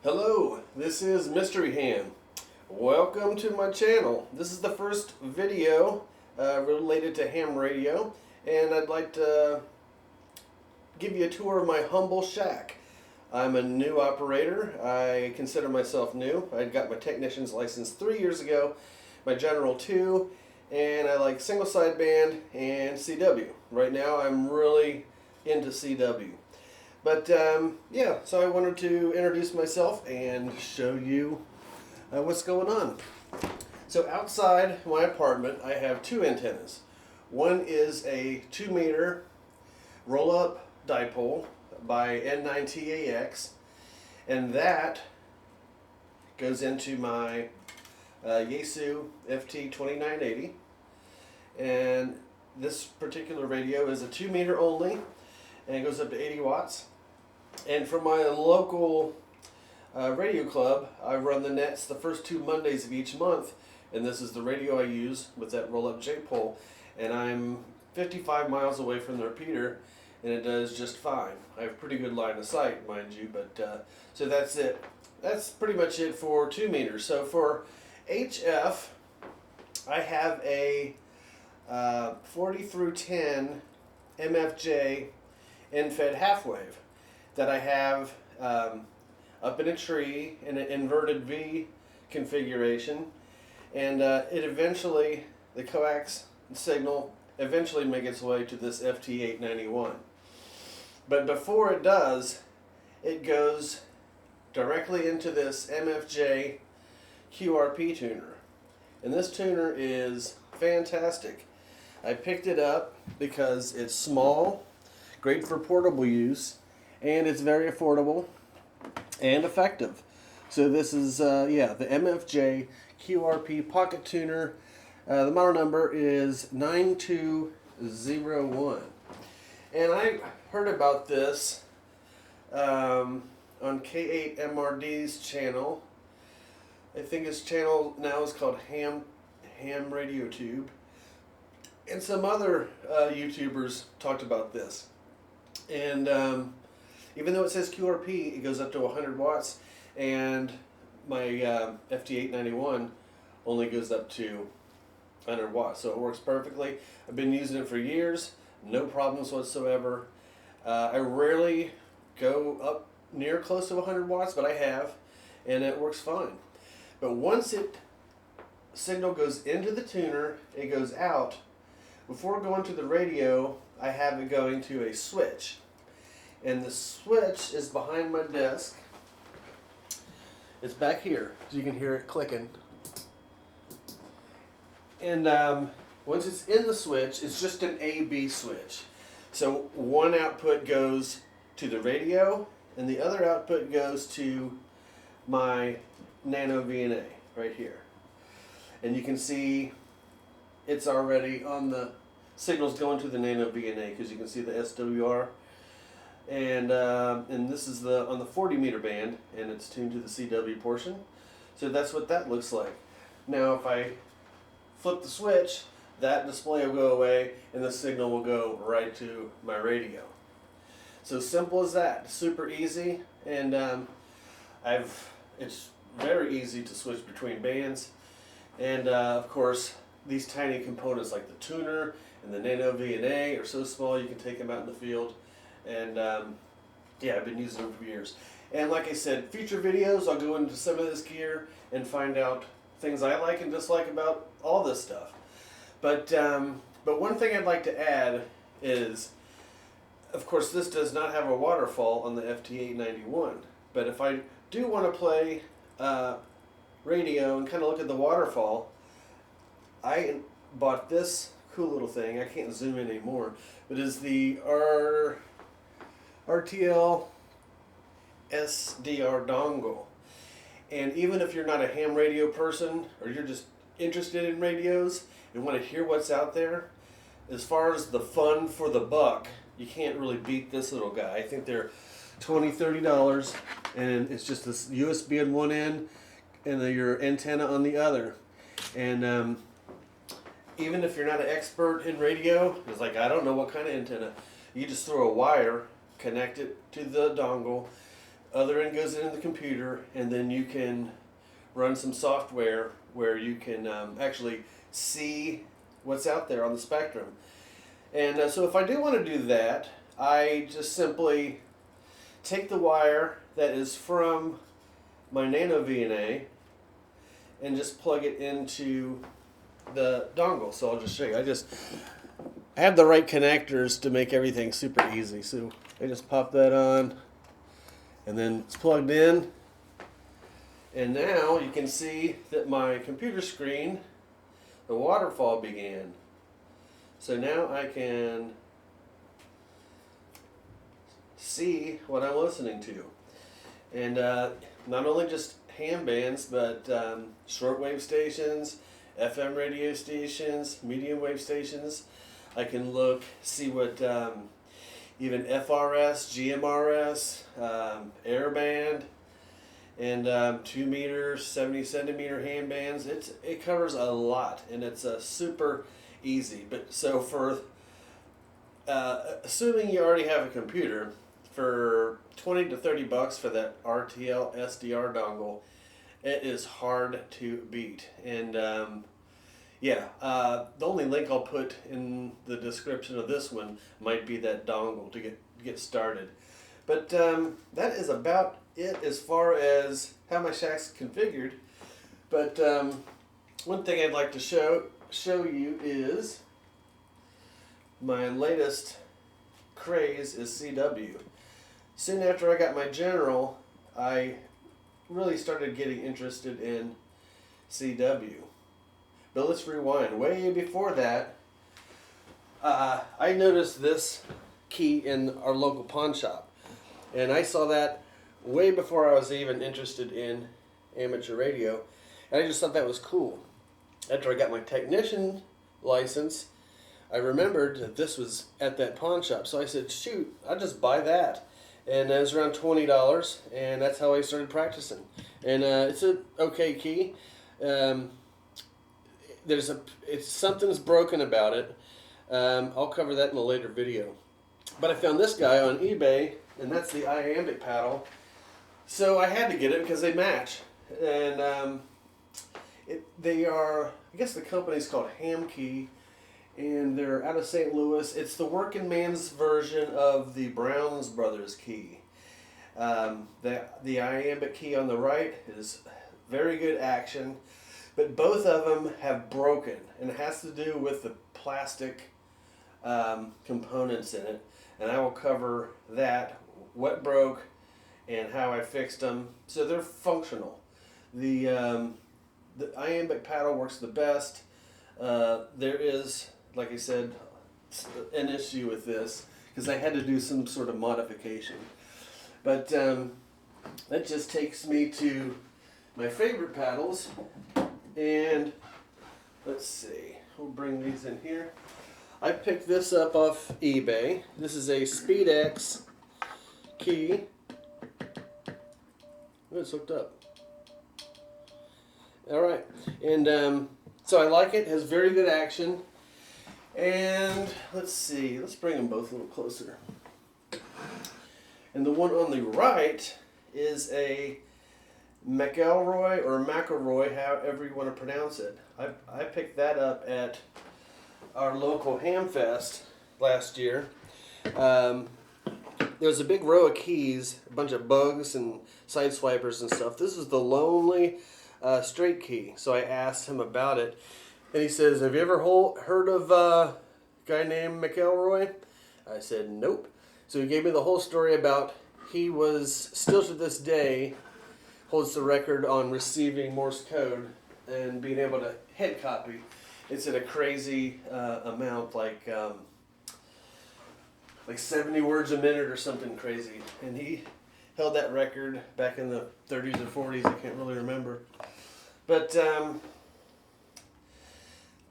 Hello, this is Mystery Ham. Welcome to my channel. This is the first video related to ham radio, and I'd like to give you a tour of my humble shack. I'm a new operator. I consider myself new. I got my technician's license 3 years ago, my general 2, and I like single sideband and CW. Right now I'm really into CW. But yeah, so I wanted to introduce myself and show you what's going on. So outside my apartment, I have two antennas. One is a 2-meter roll-up dipole by N9TAX, and that goes into my Yaesu FT2980. And this particular radio is a 2-meter only, and it goes up to 80 watts. And for my local radio club, I run the nets the first 2 Mondays of each month, and this is the radio I use with that roll-up J-pole. And I'm 55 miles away from the repeater, and it does just fine. I have pretty good line of sight, mind you, but so that's it. That's pretty much it for 2 meters. So for HF, I have a 40 through 10 MFJ end-fed half-wave that I have up in a tree in an inverted V configuration, and it eventually, the coax signal eventually makes its way to this FT891. But before it does, it goes directly into this MFJ QRP tuner, and this tuner is fantastic. I picked it up because it's small, great for portable use, and it's very affordable and effective. So this is yeah, the MFJ QRP pocket tuner. The model number is 9201, and I heard about this on K8MRD's channel. I think his channel now is called Ham Radio Tube, and some other YouTubers talked about this. And even though it says QRP, it goes up to 100 watts, and my FT891 only goes up to 100 watts, so it works perfectly. I've been using it for years, no problems whatsoever. I rarely go up near close to 100 watts, but I have, and it works fine. But once it signal goes into the tuner, it goes out. Before going to the radio, I have it going to a switch, and the switch is behind my desk. It's back here, so you can hear it clicking. And once it's in the switch, it's just an A-B switch. So one output goes to the radio, and the other output goes to my Nano VNA right here. And you can see it's already on the signals going to the Nano VNA, because you can see the SWR, and this is on the 40 meter band, and it's tuned to the CW portion. So that's what that looks like. Now if I flip the switch, that display will go away, and the signal will go right to my radio. So simple as that, super easy, and it's very easy to switch between bands, and of course these tiny components like the tuner and the Nano VNA are so small you can take them out in the field, and yeah, I've been using them for years. And like I said, future videos I'll go into some of this gear and find out things I like and dislike about all this stuff. But one thing I'd like to add is, of course, this does not have a waterfall on the FT891, but if I do want to play radio and kind of look at the waterfall, I bought this cool little thing. I can't zoom in anymore, but it's the RTL SDR dongle. And even if you're not a ham radio person, or you're just interested in radios and want to hear what's out there, as far as the fun for the buck, you can't really beat this little guy. I think they're $20–$30, and it's just this USB on one end and your antenna on the other. And even if you're not an expert in radio, it's like, I don't know what kind of antenna, you just throw a wire, connect it to the dongle, other end goes into the computer, and then you can run some software where you can actually see what's out there on the spectrum. And so if I do want to do that, I just simply take the wire that is from my Nano VNA and just plug it into the dongle. So I'll just show you. I have the right connectors to make everything super easy. So I just pop that on, and then it's plugged in. And now you can see that my computer screen, the waterfall began. So now I can see what I'm listening to. And not only just ham bands, but shortwave stations, FM radio stations, medium wave stations. I can look, see what even FRS, GMRS, airband, and 2 meter, 70 centimeter ham bands. It covers a lot, and it's super easy. But so for assuming you already have a computer, for 20 to 30 bucks for that RTL SDR dongle, it is hard to beat. And the only link I'll put in the description of this one might be that dongle to get started. But that is about it as far as how my shack's configured. But one thing I'd like to show you is my latest craze is CW. Soon after I got my General, I really started getting interested in CW. But let's rewind. Way before that, I noticed this key in our local pawn shop. And I saw that way before I was even interested in amateur radio. And I just thought that was cool. After I got my technician license, I remembered that this was at that pawn shop. So I said, shoot, I'll just buy that. And it was around $20, and that's how I started practicing. And it's an okay key. Something's broken about it. I'll cover that in a later video. But I found this guy on eBay, and that's the iambic paddle. So I had to get it because they match. And they are, I guess the company's called Ham Key, and they're out of St. Louis. It's the working man's version of the Browns Brothers key. The iambic key on the right is very good action, but both of them have broken, and it has to do with the plastic components in it. And I will cover that, what broke, and how I fixed them. So they're functional. The iambic paddle works the best. There is, like I said, an issue with this because I had to do some sort of modification. But that just takes me to my favorite paddles. And let's see, we'll bring these in here. I picked this up off eBay. This is a SpeedX key. Oh, it's hooked up. Alright, and so I like it. It has very good action. And let's see, let's bring them both a little closer. And the one on the right is a McElroy or McElroy, however you want to pronounce it. I picked that up at our local Ham Fest last year. There was a big row of keys, a bunch of bugs and side swipers and stuff. This is the lonely straight key. So I asked him about it. And he says, have you ever heard of a guy named McElroy? I said, nope. So he gave me the whole story about he was, still to this day, holds the record on receiving Morse code and being able to head copy. It's at a crazy amount, like 70 words a minute or something crazy. And he held that record back in the 30s or 40s. I can't really remember. But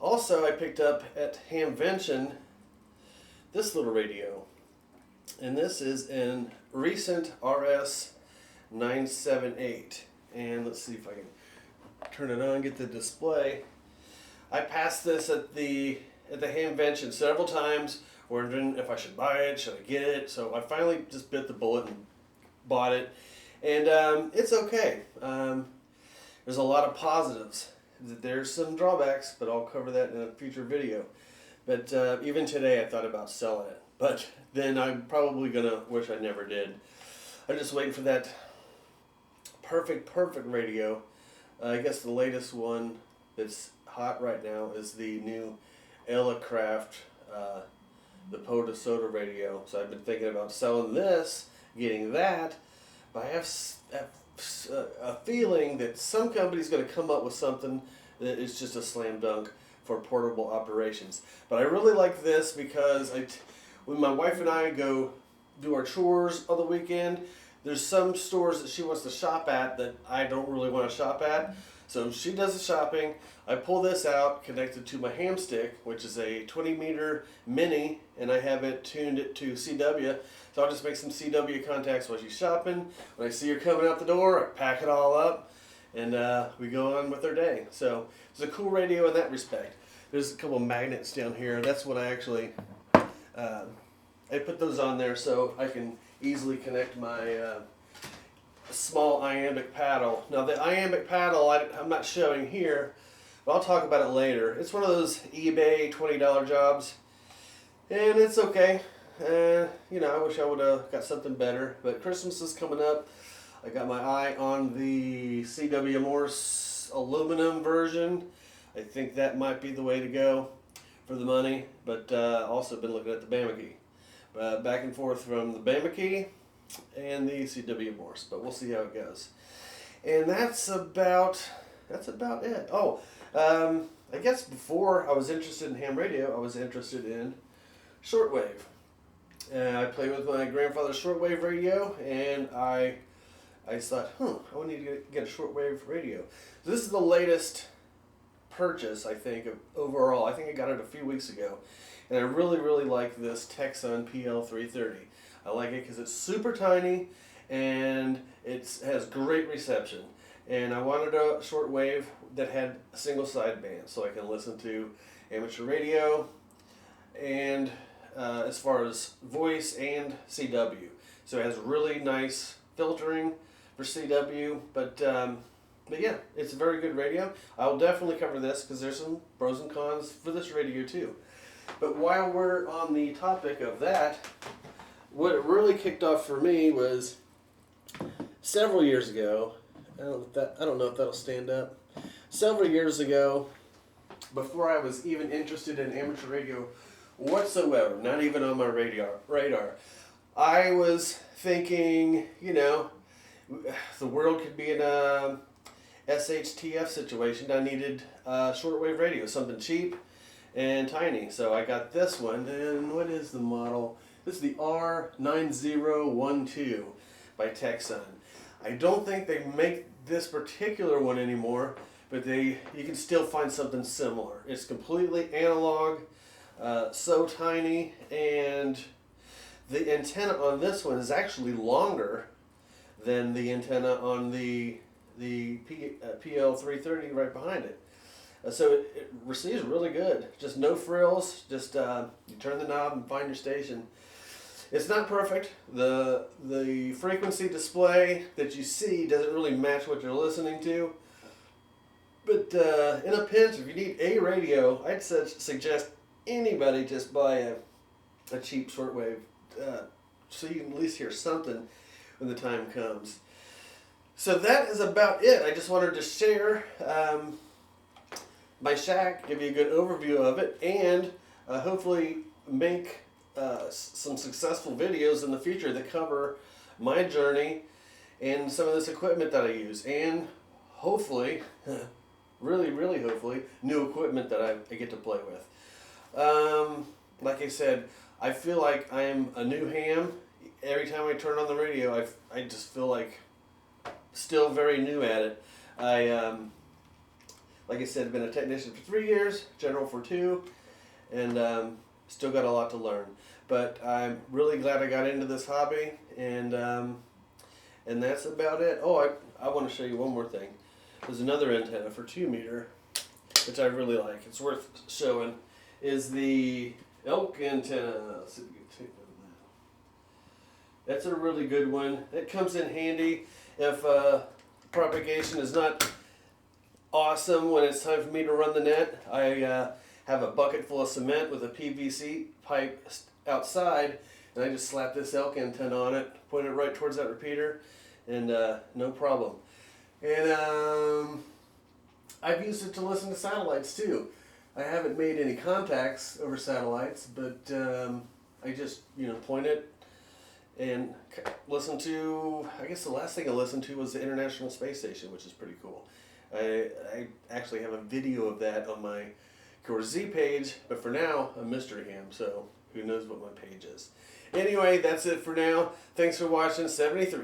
also I picked up at Hamvention this little radio. And this is an recent RS 978. And let's see if I can turn it on, get the display. I passed this at the Hamvention several times, wondering if I should buy it, should I get it. So I finally just bit the bullet and bought it. And it's okay. There's a lot of positives. There's some drawbacks, but I'll cover that in a future video. But even today I thought about selling it. But then I'm probably going to wish I never did. I'm just waiting for that perfect radio. I guess the latest one that's hot right now is the new Elecraft, the Poda Soda radio. So I've been thinking about selling this, getting that, but I have a feeling that some company's going to come up with something that is just a slam dunk for portable operations. But I really like this because when my wife and I go do our chores on the weekend, there's some stores that she wants to shop at that I don't really want to shop at. So she does the shopping. I pull this out, connected to my ham stick, which is a 20-meter mini, and I have it tuned to CW. So I'll just make some CW contacts while she's shopping. When I see her coming out the door, I pack it all up, and we go on with our day. So it's a cool radio in that respect. There's a couple magnets down here. That's what I actually, I put those on there so I can easily connect my small iambic paddle. Now the iambic paddle I'm not showing here, but I'll talk about it later. It's one of those eBay $20 jobs, and it's okay. You know, I wish I would have got something better, but Christmas is coming up. I got my eye on the CW Morse aluminum version. I think that might be the way to go for the money, but also been looking at the Bama key. Back and forth from the Bama key and the CW Morse, but we'll see how it goes. And that's about it. Oh, I guess before I was interested in ham radio, I was interested in shortwave. I played with my grandfather's shortwave radio, and I thought, I need to get a shortwave radio. So this is the latest purchase, I think, overall. I think I got it a few weeks ago, and I really like this Texan PL330. I like it because it's super tiny and it has great reception. And I wanted a shortwave that had a single sideband so I can listen to amateur radio and as far as voice and CW. So it has really nice filtering for CW, but yeah, it's a very good radio. I'll definitely cover this because there's some pros and cons for this radio too. But while we're on the topic of that, what it really kicked off for me was several years ago. I don't know if that'll stand up. Several years ago, before I was even interested in amateur radio whatsoever, not even on my radar, I was thinking, the world could be in a SHTF situation. I needed a shortwave radio, something cheap and tiny. So I got this one, and what is the model? This is the R9012 by Texan. I don't think they make this particular one anymore, but you can still find something similar. It's completely analog, so tiny, and the antenna on this one is actually longer than the antenna on the PL330 right behind it. So it receives really good. Just no frills. Just you turn the knob and find your station. It's not perfect. The frequency display that you see doesn't really match what you're listening to. But in a pinch, if you need a radio, I'd suggest anybody just buy a cheap shortwave so you can at least hear something when the time comes. So that is about it. I just wanted to share my shack, give you a good overview of it, and hopefully make some successful videos in the future that cover my journey and some of this equipment that I use, and hopefully, really hopefully, new equipment that I get to play with. Like I said, I feel like I am a new ham. Every time I turn on the radio, I just feel like still very new at it. Like I said, I've been a technician for 3 years, general for 2, and still got a lot to learn. But I'm really glad I got into this hobby, and that's about it. Oh, I want to show you one more thing. There's another antenna for 2 meter, which I really like. It's worth showing. Is the elk antenna. Let's see if we can take note of that. That's a really good one. It comes in handy. If propagation is not awesome when it's time for me to run the net, I have a bucket full of cement with a PVC pipe outside, and I just slap this elk antenna on it, point it right towards that repeater, and no problem. And I've used it to listen to satellites too. I haven't made any contacts over satellites, but I just point it and listen to, I guess the last thing I listened to was the International Space Station, which is pretty cool. I actually have a video of that on my Core Z page, but for now, a mystery ham, so who knows what my page is. Anyway, that's it for now. Thanks for watching 73.